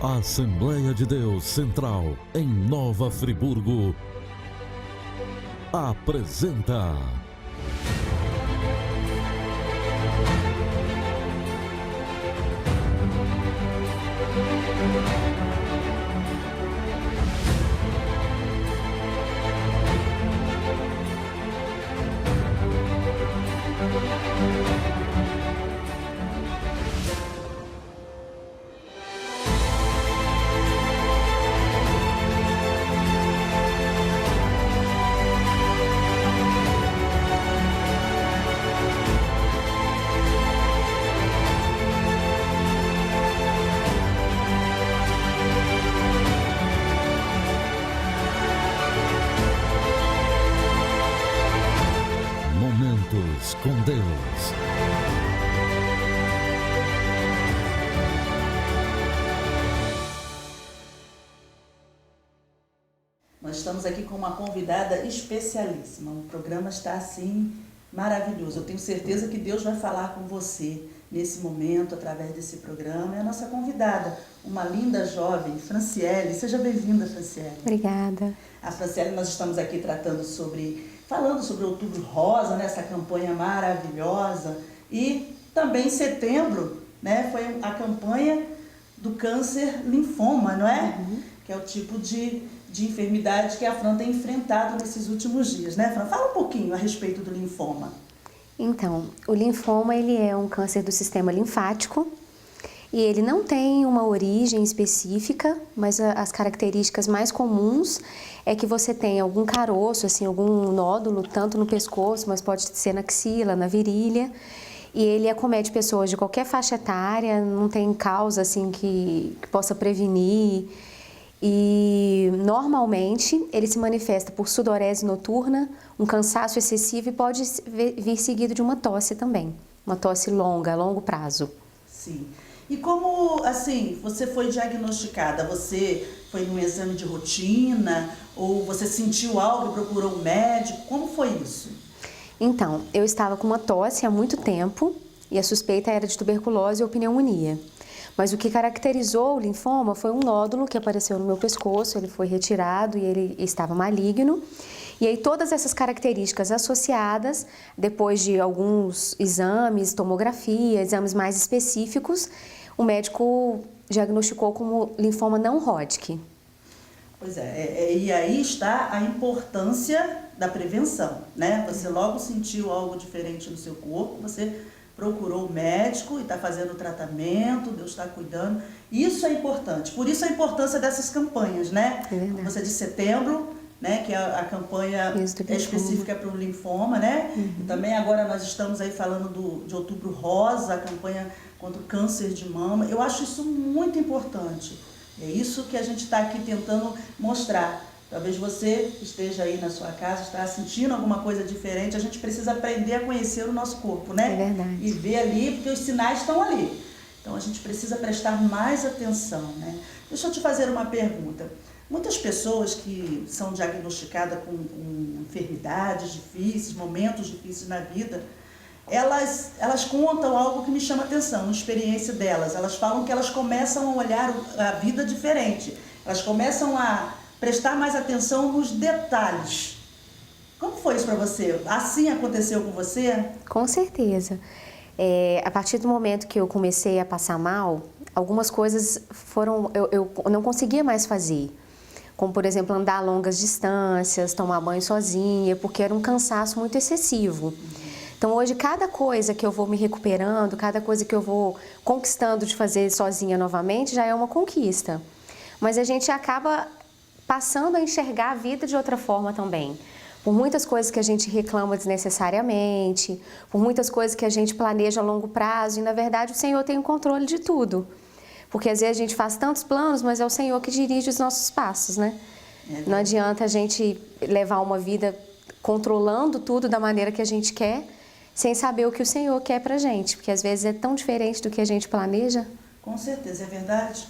A Assembleia de Deus Central, em Nova Friburgo, apresenta Momentos com Deus. Nós estamos aqui com uma convidada especialíssima. O programa está assim maravilhoso. Eu tenho certeza que Deus vai falar com você nesse momento, através desse programa. É a nossa convidada, uma linda jovem, Franciele. Seja bem-vinda, Franciele. Obrigada. A Franciele, nós estamos aqui falando sobre o Outubro Rosa, né, essa campanha maravilhosa. E também em setembro, né, foi a campanha do câncer linfoma, não é? Que é o tipo de enfermidade que a Fran tem enfrentado nesses últimos dias, né, Fran? Fala um pouquinho a respeito do linfoma. Então, o linfoma ele é um câncer do sistema linfático e ele não tem uma origem específica, mas as características mais comuns é que você tem algum caroço, assim, algum nódulo, tanto no pescoço, mas pode ser na axila, na virilha, e ele acomete pessoas de qualquer faixa etária, não tem causa assim que possa prevenir. E normalmente ele se manifesta por sudorese noturna, um cansaço excessivo e pode vir seguido de uma tosse também, uma tosse longa, a longo prazo. Sim. E como, assim, você foi diagnosticada? Você foi num exame de rotina ou você sentiu algo e procurou um médico? Como foi isso? Então, eu estava com uma tosse há muito tempo e a suspeita era de tuberculose ou pneumonia. Mas o que caracterizou o linfoma foi um nódulo que apareceu no meu pescoço, ele foi retirado e ele estava maligno. E aí todas essas características associadas, depois de alguns exames, tomografia, exames mais específicos, o médico diagnosticou como linfoma não Hodgkin. Pois é, e aí está a importância da prevenção, né? Você logo sentiu algo diferente no seu corpo, você procurou o médico e está fazendo o tratamento, Deus está cuidando. Isso é importante, por isso a importância dessas campanhas, né? É verdade. Você de setembro, né, que é a campanha específica para o linfoma, né? E também agora nós estamos aí falando de Outubro Rosa, a campanha contra o câncer de mama. Eu acho isso muito importante. É isso que a gente está aqui tentando mostrar. Talvez você esteja aí na sua casa, está sentindo alguma coisa diferente. A gente precisa aprender a conhecer o nosso corpo, né? É verdade. E ver ali, porque os sinais estão ali. Então a gente precisa prestar mais atenção, né? Deixa eu te fazer uma pergunta. Muitas pessoas que são diagnosticadas com enfermidades difíceis, momentos difíceis na vida, elas contam algo que me chama atenção, uma experiência delas. Elas falam que elas começam a olhar a vida diferente. Elas começam a prestar mais atenção nos detalhes. Como foi isso para você? Assim aconteceu com você? Com certeza. A partir do momento que eu comecei a passar mal, algumas coisas eu não conseguia mais fazer. Como, por exemplo, andar longas distâncias, tomar banho sozinha, porque era um cansaço muito excessivo. Então, hoje, cada coisa que eu vou me recuperando, cada coisa que eu vou conquistando de fazer sozinha novamente, já é uma conquista. Mas a gente acaba passando a enxergar a vida de outra forma também. Por muitas coisas que a gente reclama desnecessariamente, por muitas coisas que a gente planeja a longo prazo, e na verdade o Senhor tem o controle de tudo. Porque às vezes a gente faz tantos planos, mas é o Senhor que dirige os nossos passos, né? Não adianta a gente levar uma vida controlando tudo da maneira que a gente quer, sem saber o que o Senhor quer pra gente, porque às vezes é tão diferente do que a gente planeja. Com certeza, é verdade.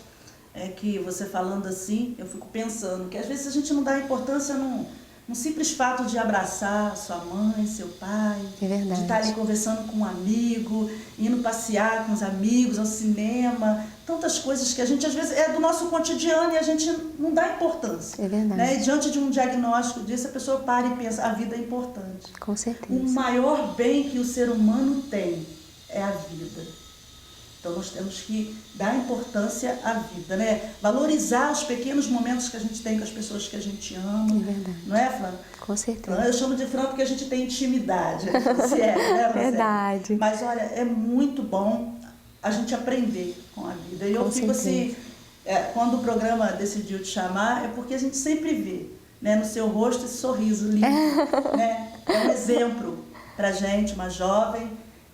É que você falando assim, eu fico pensando que às vezes a gente não dá importância num simples fato de abraçar sua mãe, seu pai, É verdade. de estar ali conversando com um amigo, indo passear com os amigos, ao cinema, tantas coisas que a gente, às vezes, é do nosso cotidiano e a gente não dá importância. É verdade. Né? E diante de um diagnóstico disso, a pessoa para e pensa, a vida é importante. Com certeza. O maior bem que o ser humano tem é a vida. Então, nós temos que dar importância à vida, né? Valorizar os pequenos momentos que a gente tem com as pessoas que a gente ama. É verdade. Não é, Fran? Com certeza. Eu chamo de Fran porque a gente tem intimidade. Se é, né, Marcelo? Verdade. Mas, olha, é muito bom a gente aprender com a vida. E eu fico assim, quando o programa decidiu te chamar, é porque a gente sempre vê, né, no seu rosto esse sorriso lindo. Né? É um exemplo pra gente, uma jovem,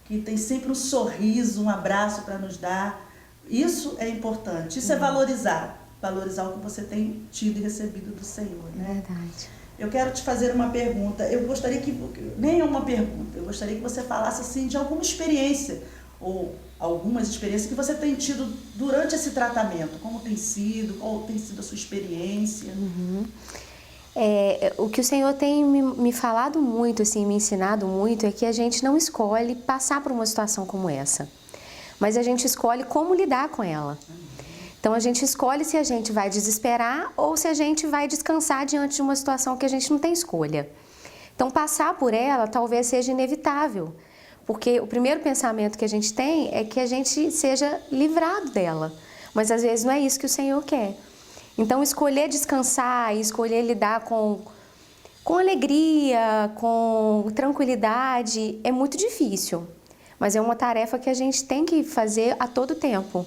que tem sempre um sorriso, um abraço para nos dar. Isso é importante, isso é valorizar o que você tem tido e recebido do Senhor, né? Verdade. Eu quero te fazer uma pergunta, eu gostaria que, nem é uma pergunta, eu gostaria que você falasse assim de alguma experiência, ou algumas experiências que você tem tido durante esse tratamento, como tem sido, qual tem sido a sua experiência. O que o Senhor tem me falado muito, assim, me ensinado muito, é que a gente não escolhe passar por uma situação como essa, mas a gente escolhe como lidar com ela. Então a gente escolhe se a gente vai desesperar ou se a gente vai descansar diante de uma situação que a gente não tem escolha. Então passar por ela talvez seja inevitável, porque o primeiro pensamento que a gente tem é que a gente seja livrado dela, mas às vezes não é isso que o Senhor quer. Então, escolher descansar e escolher lidar com alegria, com tranquilidade, é muito difícil. Mas é uma tarefa que a gente tem que fazer a todo tempo.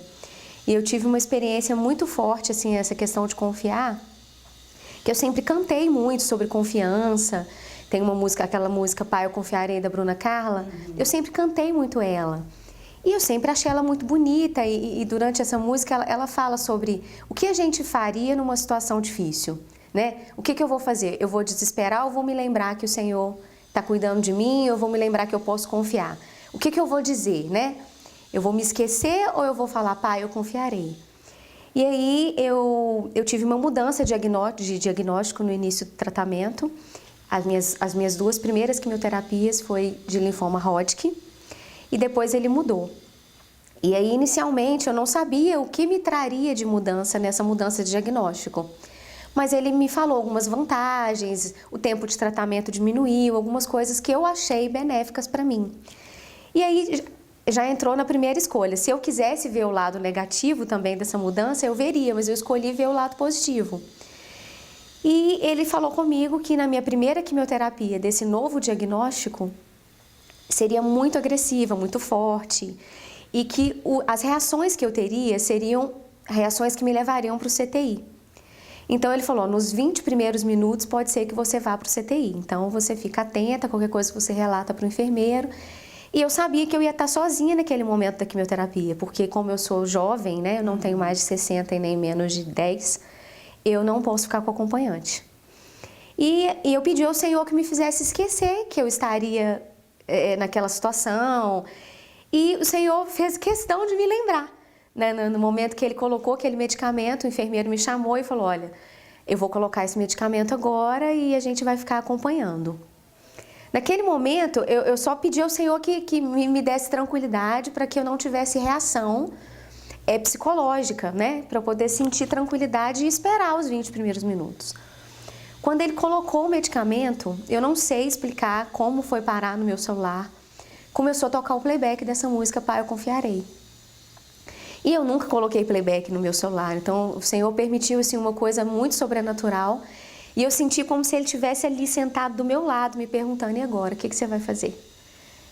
E eu tive uma experiência muito forte, assim, essa questão de confiar, que eu sempre cantei muito sobre confiança. Tem uma música, aquela música Pai, eu confiarei, da Bruna Carla. Eu sempre cantei muito ela. E eu sempre achei ela muito bonita e durante essa música ela fala sobre o que a gente faria numa situação difícil, né? O que eu vou fazer? Eu vou desesperar ou vou me lembrar que o Senhor está cuidando de mim? Eu vou me lembrar que eu posso confiar? O que eu vou dizer, né? Eu vou me esquecer ou eu vou falar, Pai, eu confiarei? E aí eu tive uma mudança de diagnóstico no início do tratamento. As minhas 2 primeiras quimioterapias foi de linfoma Hodgkin. E depois ele mudou. E aí, inicialmente, eu não sabia o que me traria de mudança nessa mudança de diagnóstico. Mas ele me falou algumas vantagens, o tempo de tratamento diminuiu, algumas coisas que eu achei benéficas para mim. E aí, já entrou na primeira escolha. Se eu quisesse ver o lado negativo também dessa mudança, eu veria, mas eu escolhi ver o lado positivo. E ele falou comigo que na minha primeira quimioterapia desse novo diagnóstico, seria muito agressiva, muito forte, e que as reações que eu teria seriam reações que me levariam para o CTI. Então ele falou, nos 20 primeiros minutos pode ser que você vá para o CTI, então você fica atenta, qualquer coisa você relata para o enfermeiro. E eu sabia que eu ia estar sozinha naquele momento da quimioterapia, porque como eu sou jovem, né, eu não tenho mais de 60 e nem menos de 10, eu não posso ficar com acompanhante. E eu pedi ao Senhor que me fizesse esquecer que eu estaria naquela situação, e o Senhor fez questão de me lembrar, né? No momento que ele colocou aquele medicamento, o enfermeiro me chamou e falou, olha, eu vou colocar esse medicamento agora e a gente vai ficar acompanhando. Naquele momento, eu só pedi ao Senhor que me desse tranquilidade para que eu não tivesse reação psicológica, né? Para eu poder sentir tranquilidade e esperar os 20 primeiros minutos. Quando ele colocou o medicamento, eu não sei explicar como foi parar no meu celular, começou a tocar o playback dessa música, Pai, eu confiarei. E eu nunca coloquei playback no meu celular, então o Senhor permitiu assim, uma coisa muito sobrenatural, e eu senti como se Ele estivesse ali sentado do meu lado, me perguntando, e agora, o que você vai fazer?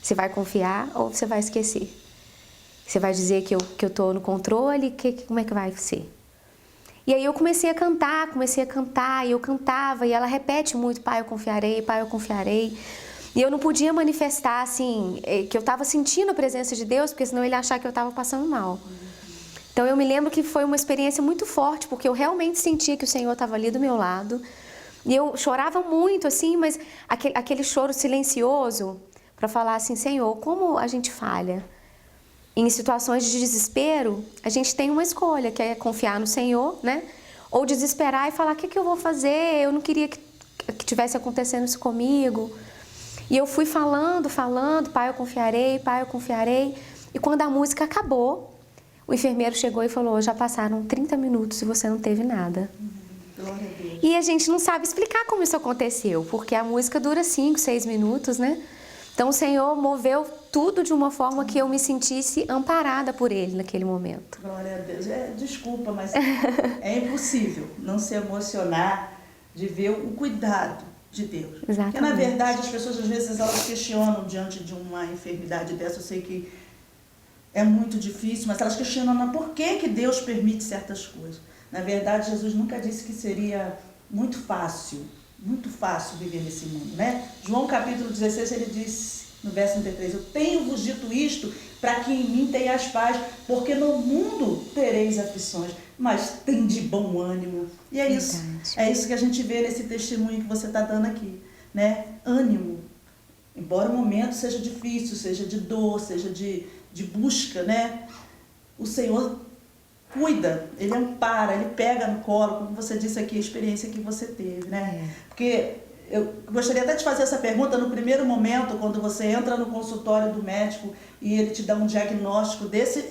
Você vai confiar ou você vai esquecer? Você vai dizer que eu estou no controle? Como é que vai ser? E aí eu comecei a cantar, e eu cantava, e ela repete muito, Pai, eu confiarei, Pai, eu confiarei. E eu não podia manifestar, assim, que eu estava sentindo a presença de Deus, porque senão ele ia achar que eu estava passando mal. Então eu me lembro que foi uma experiência muito forte, porque eu realmente sentia que o Senhor estava ali do meu lado. E eu chorava muito, assim, mas aquele choro silencioso, para falar assim, Senhor, como a gente falha? Em situações de desespero, a gente tem uma escolha, que é confiar no Senhor, né? Ou desesperar e falar, o que eu vou fazer? Eu não queria que tivesse acontecendo isso comigo. E eu fui falando, Pai, eu confiarei, Pai, eu confiarei. E quando a música acabou, O enfermeiro chegou e falou, já passaram 30 minutos e você não teve nada. Glória a Deus. E a gente não sabe explicar como isso aconteceu, porque a música dura 5, 6 minutos, né? Então o Senhor moveu tudo de uma forma que eu me sentisse amparada por Ele naquele momento. Glória a Deus. Desculpa, mas é impossível não se emocionar de ver o cuidado de Deus. Exatamente. Porque, na verdade, as pessoas, às vezes, elas questionam diante de uma enfermidade dessa. Eu sei que é muito difícil, mas elas questionam por que Deus permite certas coisas. Na verdade, Jesus nunca disse que seria muito fácil viver nesse mundo, né? João capítulo 16, ele disse, no verso 33, eu tenho-vos dito isto para que em mim tenhas paz, porque no mundo tereis aflições, mas tem de bom ânimo. E é isso. É isso que a gente vê nesse testemunho que você está dando aqui, né? Ânimo. Embora o momento seja difícil, seja de dor, seja de busca, né? O Senhor cuida, Ele ampara, Ele pega no colo, como você disse aqui, a experiência que você teve, né? Porque eu gostaria até de fazer essa pergunta no primeiro momento, quando você entra no consultório do médico e ele te dá um diagnóstico desse,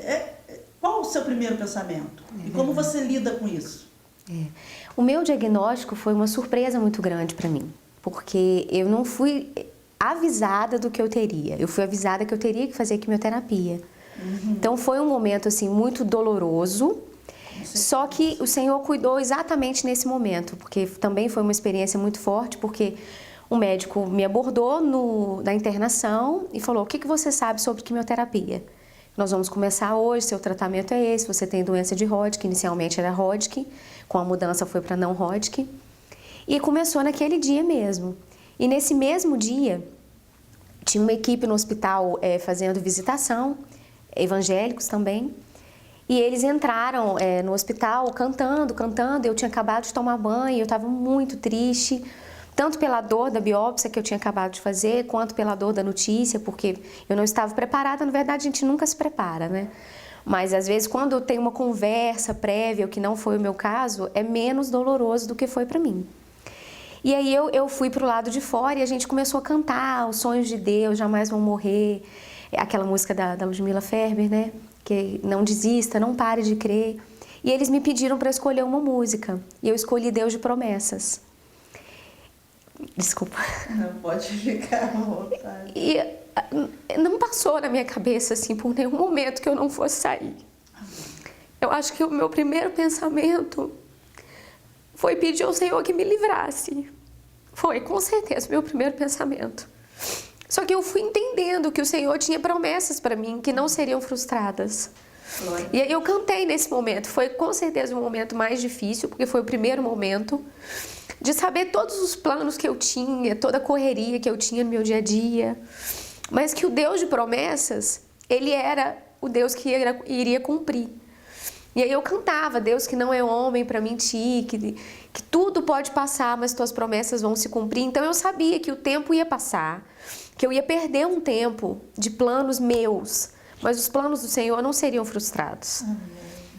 qual o seu primeiro pensamento? E como você lida com isso? O meu diagnóstico foi uma surpresa muito grande para mim, porque eu não fui avisada do que eu teria. Eu fui avisada que eu teria que fazer quimioterapia. Então foi um momento assim muito doloroso, só que o Senhor cuidou exatamente nesse momento, porque também foi uma experiência muito forte, porque o médico me abordou na internação e falou, o que você sabe sobre quimioterapia? Nós vamos começar hoje, seu tratamento é esse, você tem doença de Hodgkin, inicialmente era Hodgkin, com a mudança foi para não Hodgkin, e começou naquele dia mesmo. E nesse mesmo dia, tinha uma equipe no hospital fazendo visitação, evangélicos também, e eles entraram no hospital cantando, eu tinha acabado de tomar banho, eu estava muito triste, tanto pela dor da biópsia que eu tinha acabado de fazer, quanto pela dor da notícia, porque eu não estava preparada. Na verdade, a gente nunca se prepara, né? Mas às vezes quando tem uma conversa prévia, o que não foi o meu caso, é menos doloroso do que foi para mim. E aí eu fui para o lado de fora e a gente começou a cantar os sonhos de Deus, jamais vão morrer, aquela música da Ludmilla Ferber, né? Que não desista, não pare de crer. E eles me pediram para escolher uma música. E eu escolhi Deus de Promessas. Desculpa. Não pode ficar à vontade. E não passou na minha cabeça, assim, por nenhum momento que eu não fosse sair. Eu acho que o meu primeiro pensamento foi pedir ao Senhor que me livrasse. Foi, com certeza, o meu primeiro pensamento. Só que eu fui entendendo que o Senhor tinha promessas para mim que não seriam frustradas. Glória. E aí eu cantei nesse momento. Foi com certeza o momento mais difícil, porque foi o primeiro momento de saber todos os planos que eu tinha, toda a correria que eu tinha no meu dia a dia. Mas que o Deus de promessas, Ele era o Deus que iria cumprir. E aí eu cantava, Deus que não é homem para mentir, que tudo pode passar, mas tuas promessas vão se cumprir. Então eu sabia que o tempo ia passar, que eu ia perder um tempo de planos meus, mas os planos do Senhor não seriam frustrados. Amém.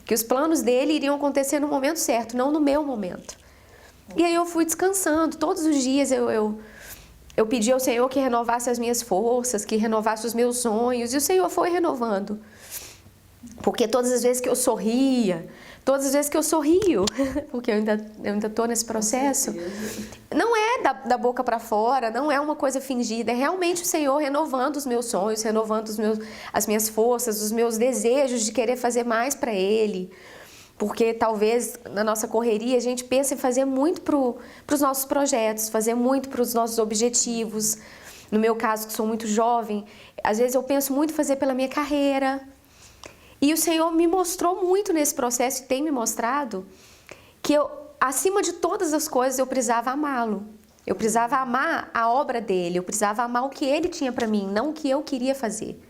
Que os planos dele iriam acontecer no momento certo, não no meu momento. E aí eu fui descansando. Todos os dias eu pedi ao Senhor que renovasse as minhas forças, que renovasse os meus sonhos, e o Senhor foi renovando. Porque todas as vezes que eu sorria, todas as vezes que eu sorrio, porque eu ainda estou nesse processo, não é da boca para fora, não é uma coisa fingida, é realmente o Senhor renovando os meus sonhos, renovando as minhas forças, os meus desejos de querer fazer mais para Ele. Porque talvez na nossa correria a gente pensa em fazer muito para os nossos projetos, fazer muito para os nossos objetivos. No meu caso, que sou muito jovem, às vezes eu penso muito em fazer pela minha carreira. E o Senhor me mostrou muito nesse processo, e tem me mostrado, que acima de todas as coisas, eu precisava amá-lo. Eu precisava amar a obra dele, eu precisava amar o que ele tinha para mim, não o que eu queria fazer.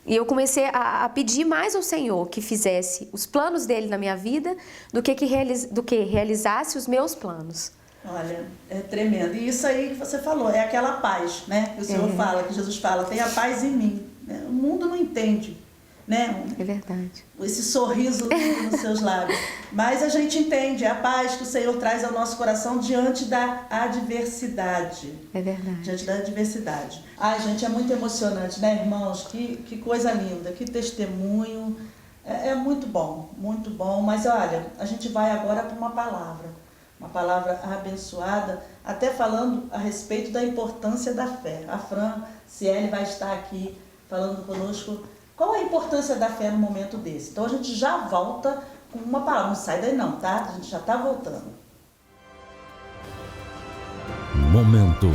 E eu comecei a pedir mais ao Senhor que fizesse os planos dele na minha vida do que realizasse os meus planos. Olha, é tremendo. E isso aí que você falou, é aquela paz, né? Que o Senhor fala, que Jesus fala, tenha paz em mim. O mundo não entende, né? É verdade. Esse sorriso nos seus lábios. Mas a gente entende, é a paz que o Senhor traz ao nosso coração diante da adversidade. É verdade. Diante da adversidade. Ai, gente, é muito emocionante, né, irmãos? Que coisa linda, que testemunho. É muito bom, mas olha, a gente vai agora para uma palavra abençoada, até falando a respeito da importância da fé. A Fran Cieli vai estar aqui falando conosco qual é a importância da fé no momento desse. Então a gente já volta com uma palavra, não sai daí não, tá? A gente já está voltando. Momento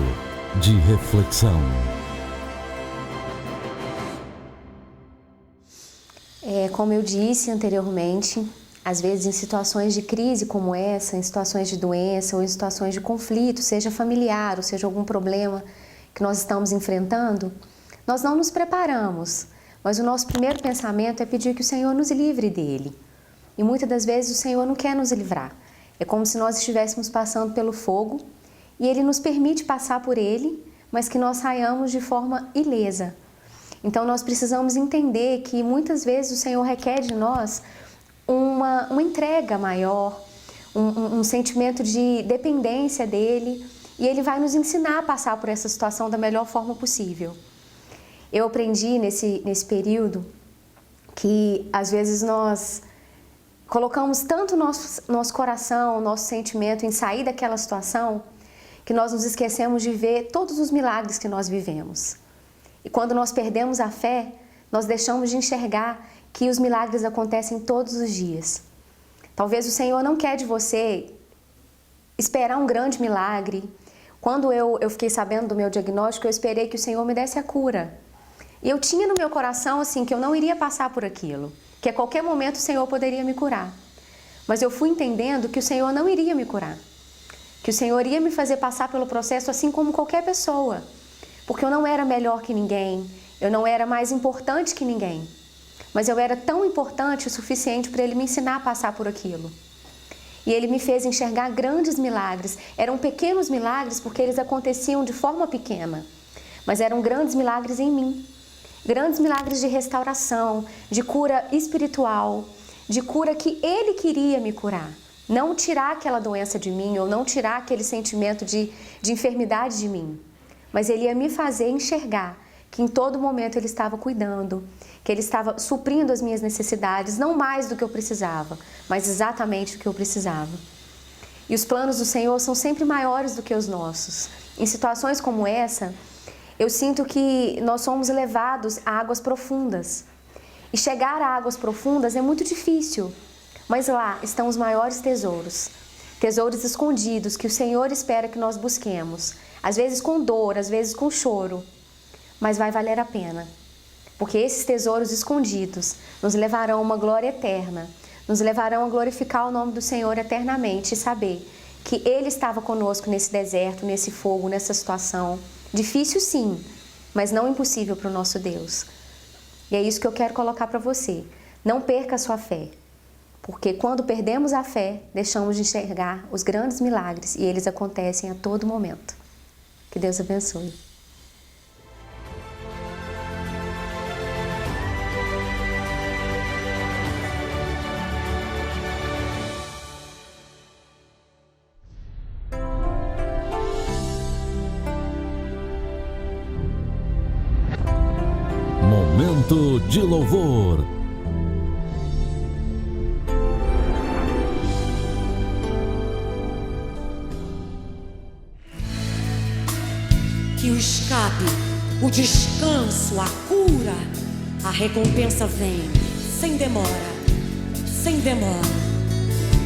de reflexão. Como eu disse anteriormente, às vezes em situações de crise como essa, em situações de doença ou em situações de conflito, seja familiar ou seja algum problema que nós estamos enfrentando, nós não nos preparamos, mas o nosso primeiro pensamento é pedir que o Senhor nos livre dele. E muitas das vezes o Senhor não quer nos livrar. É como se nós estivéssemos passando pelo fogo e Ele nos permite passar por ele, mas que nós saiamos de forma ilesa. Então nós precisamos entender que muitas vezes o Senhor requer de nós uma entrega maior, um sentimento de dependência dele, e Ele vai nos ensinar a passar por essa situação da melhor forma possível. Eu aprendi nesse período que às vezes nós colocamos tanto nosso coração, nosso sentimento em sair daquela situação, que nós nos esquecemos de ver todos os milagres que nós vivemos. E quando nós perdemos a fé, nós deixamos de enxergar que os milagres acontecem todos os dias. Talvez o Senhor não quer de você esperar um grande milagre. Quando eu fiquei sabendo do meu diagnóstico, eu esperei que o Senhor me desse a cura. E eu tinha no meu coração assim que eu não iria passar por aquilo, que a qualquer momento o Senhor poderia me curar. Mas eu fui entendendo que o Senhor não iria me curar, que o Senhor ia me fazer passar pelo processo assim como qualquer pessoa, porque eu não era melhor que ninguém, eu não era mais importante que ninguém, mas eu era tão importante o suficiente para Ele me ensinar a passar por aquilo. E Ele me fez enxergar grandes milagres. Eram pequenos milagres porque eles aconteciam de forma pequena, mas eram grandes milagres em mim. Grandes milagres de restauração, de cura espiritual, de cura que Ele queria me curar. Não tirar aquela doença de mim ou não tirar aquele sentimento de enfermidade de mim. Mas Ele ia me fazer enxergar que em todo momento Ele estava cuidando, que Ele estava suprindo as minhas necessidades, não mais do que eu precisava, mas exatamente o que eu precisava. E os planos do Senhor são sempre maiores do que os nossos. Em situações como essa, eu sinto que nós somos levados a águas profundas. E chegar a águas profundas é muito difícil, mas lá estão os maiores tesouros. Tesouros escondidos que o Senhor espera que nós busquemos. Às vezes com dor, às vezes com choro, mas vai valer a pena. Porque esses tesouros escondidos nos levarão a uma glória eterna, nos levarão a glorificar o nome do Senhor eternamente e saber que Ele estava conosco nesse deserto, nesse fogo, nessa situação. Difícil sim, mas não impossível para o nosso Deus. E é isso que eu quero colocar para você. Não perca a sua fé, porque quando perdemos a fé, deixamos de enxergar os grandes milagres e eles acontecem a todo momento. Que Deus abençoe. Momento de louvor. Que o escape, o descanso, a cura, a recompensa vem, sem demora,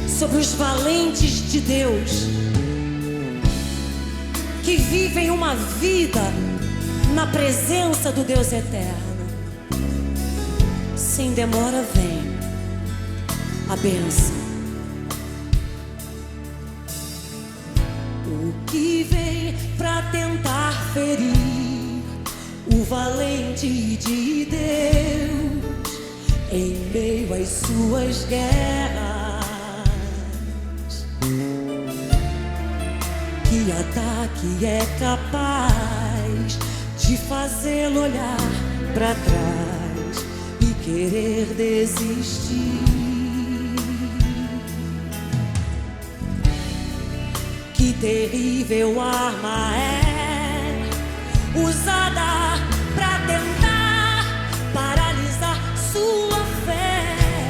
sobre os valentes de Deus, que vivem uma vida na presença do Deus eterno. Sem demora vem a bênção. O que vem pra tentar ferir o valente de Deus em meio às suas guerras? Que ataque é capaz de fazê-lo olhar pra trás e querer desistir? Que terrível arma é usada pra tentar paralisar sua fé?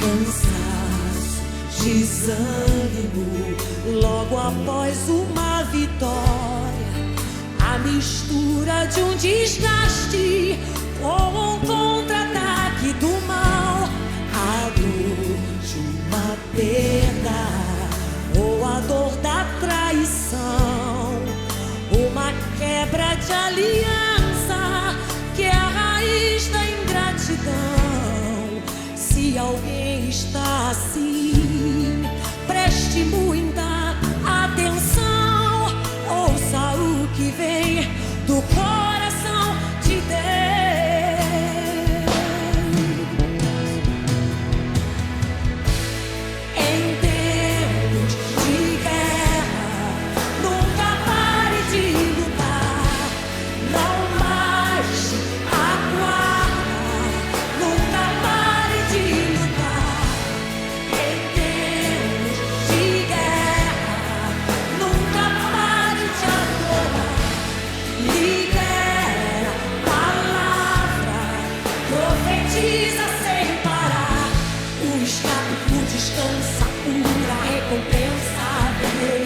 cansaço, desânimo, logo após uma vitória, a mistura de um desgaste ou um contra-ataque do mal, a dor de uma perda ou a dor da traição, uma quebra de aliança que é a raiz da ingratidão. Se alguém está assim, preste muita atenção, ouça o que vem do coração de Deus. Em tempos de guerra, nunca pare de lutar, não baixe a guarda, nunca pare de lutar. Em tempos de guerra, nunca pare de adorar. Libera palavra, profetiza sem parar. O escape descansa, pura recompensa vem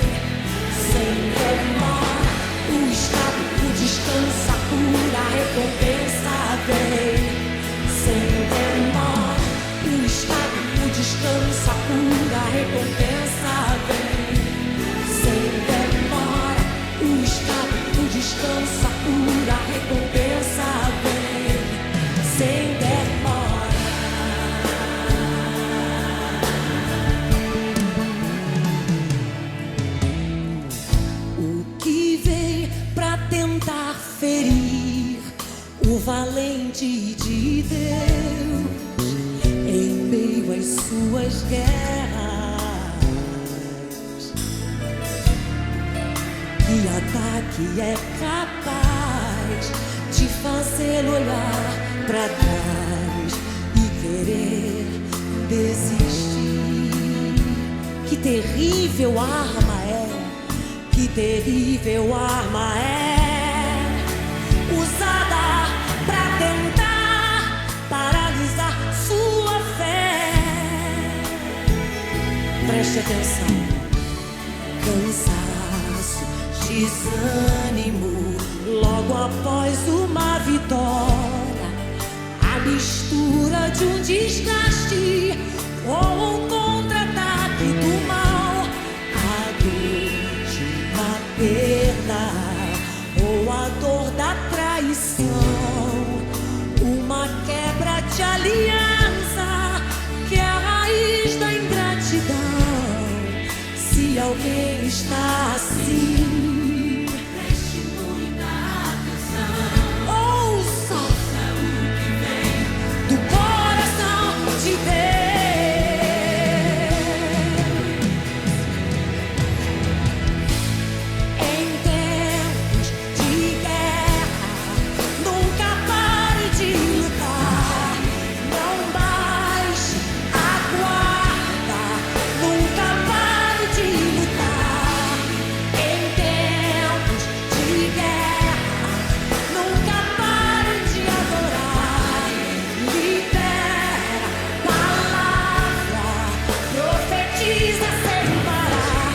sem demora. O escape descansa, pura recompensa vem sem demora. O escape descansa, pura recompensa vem sem demora. O escape descansa, pura recompensa vem sem demora. O que vem pra tentar ferir o valente de Deus em meio às suas guerras? Que ataque é capaz de fazê-lo olhar pra trás e querer desistir? Que terrível arma é, que terrível arma é, usada pra tentar paralisar sua fé. Preste atenção. Cansaço, desânimo, logo após uma vitória, a mistura de um desgaste ou um contra-ataque do mal, a dor de uma perda ou a dor da traição, uma quebra de aliança que é a raiz da ingratidão. Se alguém está assim, preste muita atenção, ouça o que vem do coração de Deus. Em tempos de guerra, nunca pare de lutar, não baixe a guarda, nunca pare de lutar. Em tempos de guerra, nunca pare de adorar. Libera palavra, profetiza sem parar.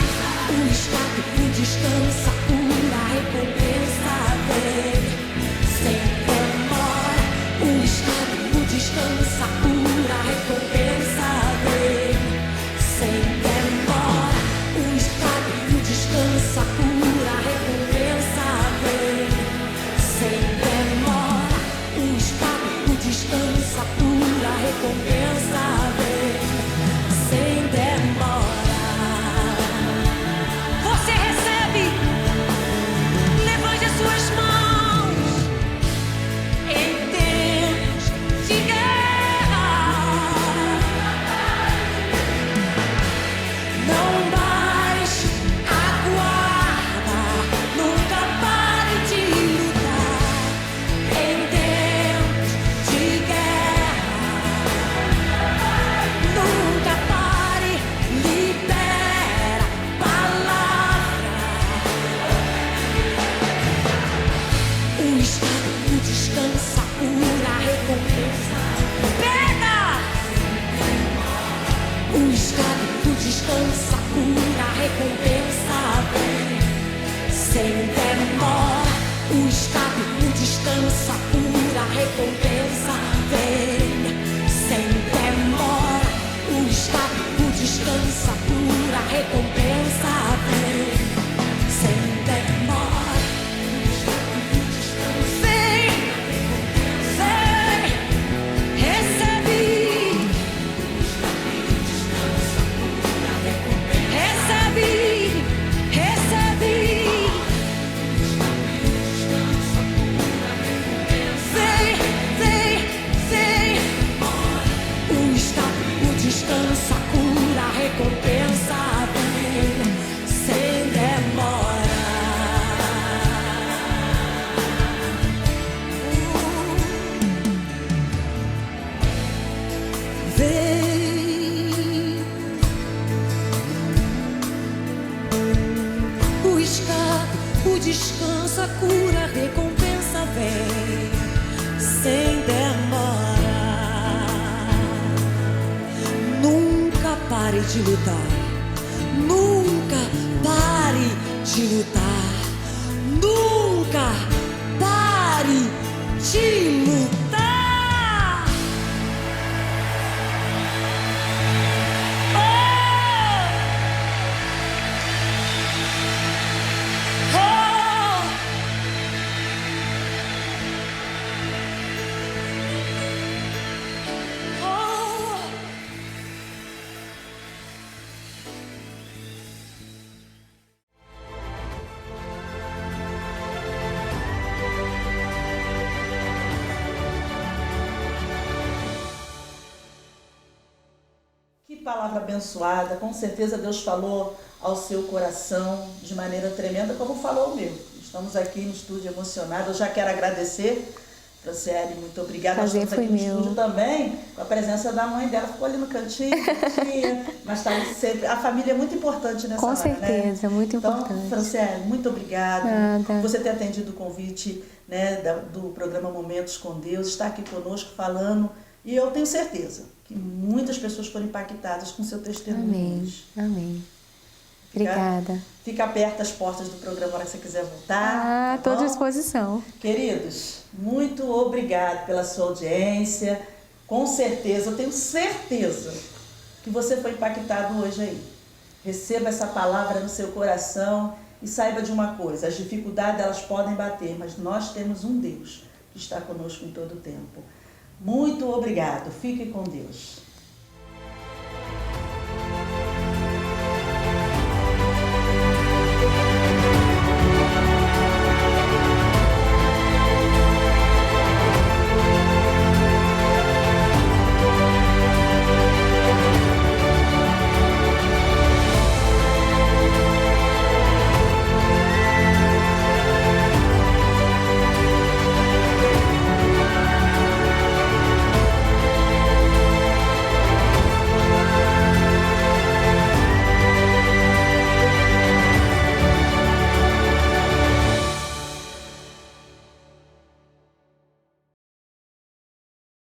O escape descansa, pura recompensa vem sem demora. O escape descansa, pura recompensa vem sem demora. O escape descansa, pura recompensa vem sem demora. O escape descansa, pura recompensa vem sem demora. Você recebe, levante as suas mãos. Em tempos de guerra, não baixe a guarda, nunca pare de lutar. Em tempos de guerra, descansa, pura recompensa vem sem demora. O escape descansa, pura recompensa vem sem demora. Vem, vem, recebe, recebe, recebe. Vem, vem, vem. O escape descansa, cura, recompensa vem sem demora. Vem. O escape, o descanso, a cura, a recompensa vem sem demora. Nunca pare de lutar, nunca pare de lutar, nunca pare de lutar. Que palavra abençoada, com certeza Deus falou ao seu coração de maneira tremenda, como falou o meu. Estamos aqui no estúdio emocionados, eu já quero agradecer, Franciele, muito obrigada. Nós Prazer estamos foi aqui no meu. estúdio também, com a presença da mãe dela, ficou ali no cantinho, quietinha, mas está ali sempre. A família é muito importante nessa Com hora, certeza, né? muito Então, importante. Franciele, muito obrigada Nada. por você ter atendido o convite, né, do programa Momentos com Deus, estar aqui conosco falando, e eu tenho certeza que muitas pessoas foram impactadas com seu testemunho. Amém, amém. Obrigada. Fica aberta as portas do programa na hora que você quiser voltar. Estou tá à bom? disposição. Queridos, muito obrigado pela sua audiência. Com certeza, eu tenho certeza que você foi impactado hoje aí. Receba essa palavra no seu coração e saiba de uma coisa, as dificuldades elas podem bater, mas nós temos um Deus que está conosco em todo o tempo. Muito obrigado. Fique com Deus.